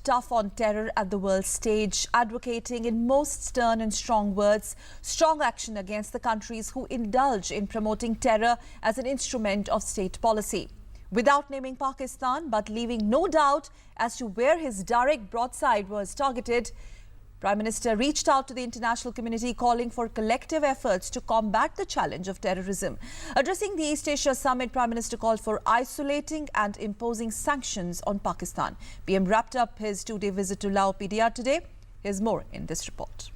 tough on terror at the world stage, advocating in most stern and strong words strong action against the countries who indulge in promoting terror as an instrument of state policy. Without naming Pakistan but leaving no doubt as to where his direct broadside was targeted, Prime Minister reached out to the international community calling for collective efforts to combat the challenge of terrorism. Addressing the East Asia Summit, Prime Minister called for isolating and imposing sanctions on Pakistan. PM wrapped up his two-day visit to Lao PDR today. Here's more in this report.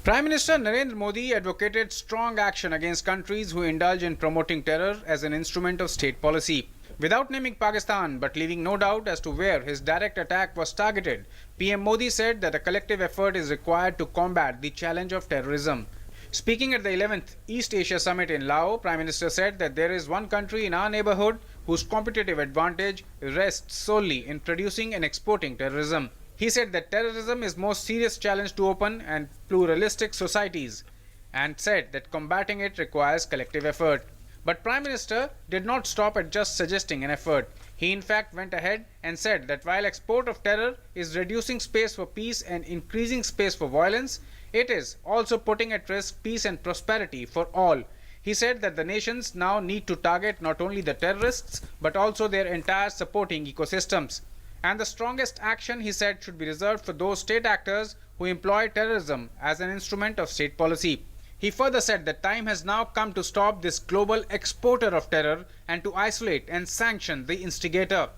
Prime Minister Narendra Modi advocated strong action against countries who indulge in promoting terror as an instrument of state policy. Without naming Pakistan but leaving no doubt as to where his direct attack was targeted, PM Modi said that a collective effort is required to combat the challenge of terrorism. Speaking at the 11th East Asia Summit in Lao, Prime Minister said that there is one country in our neighbourhood whose competitive advantage rests solely in producing and exporting terrorism. He said that terrorism is the most serious challenge to open and pluralistic societies and said that combating it requires collective effort. But Prime Minister did not stop at just suggesting an effort. He in fact went ahead and said that while export of terror is reducing space for peace and increasing space for violence, it is also putting at risk peace and prosperity for all. He said that the nations now need to target not only the terrorists but also their entire supporting ecosystems. And the strongest action, he said, should be reserved for those state actors who employ terrorism as an instrument of state policy. He further said that time has now come to stop this global exporter of terror and to isolate and sanction the instigator.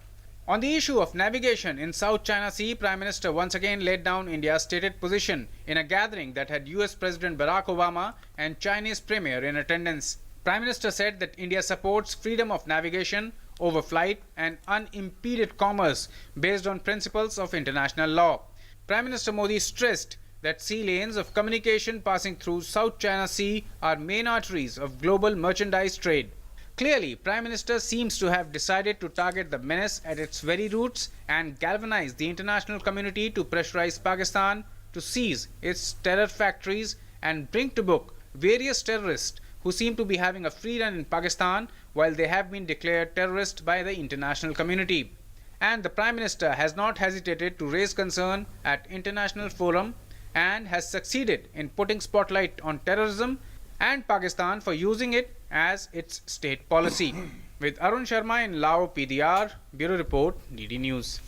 On the issue of navigation in South China Sea, Prime Minister once again laid down India's stated position in a gathering that had US President Barack Obama and Chinese Premier in attendance. Prime Minister said that India supports freedom of navigation, overflight and unimpeded commerce based on principles of international law. Prime Minister Modi stressed that sea lanes of communication passing through South China Sea are main arteries of global merchandise trade. Clearly, Prime Minister seems to have decided to target the menace at its very roots and galvanize the international community to pressurize Pakistan to seize its terror factories and bring to book various terrorists who seem to be having a free run in Pakistan while they have been declared terrorists by the international community. And the Prime Minister has not hesitated to raise concern at international forum and has succeeded in putting spotlight on terrorism and Pakistan for using it as its state policy. With Arun Sharma in Lao PDR, Bureau Report, DD News.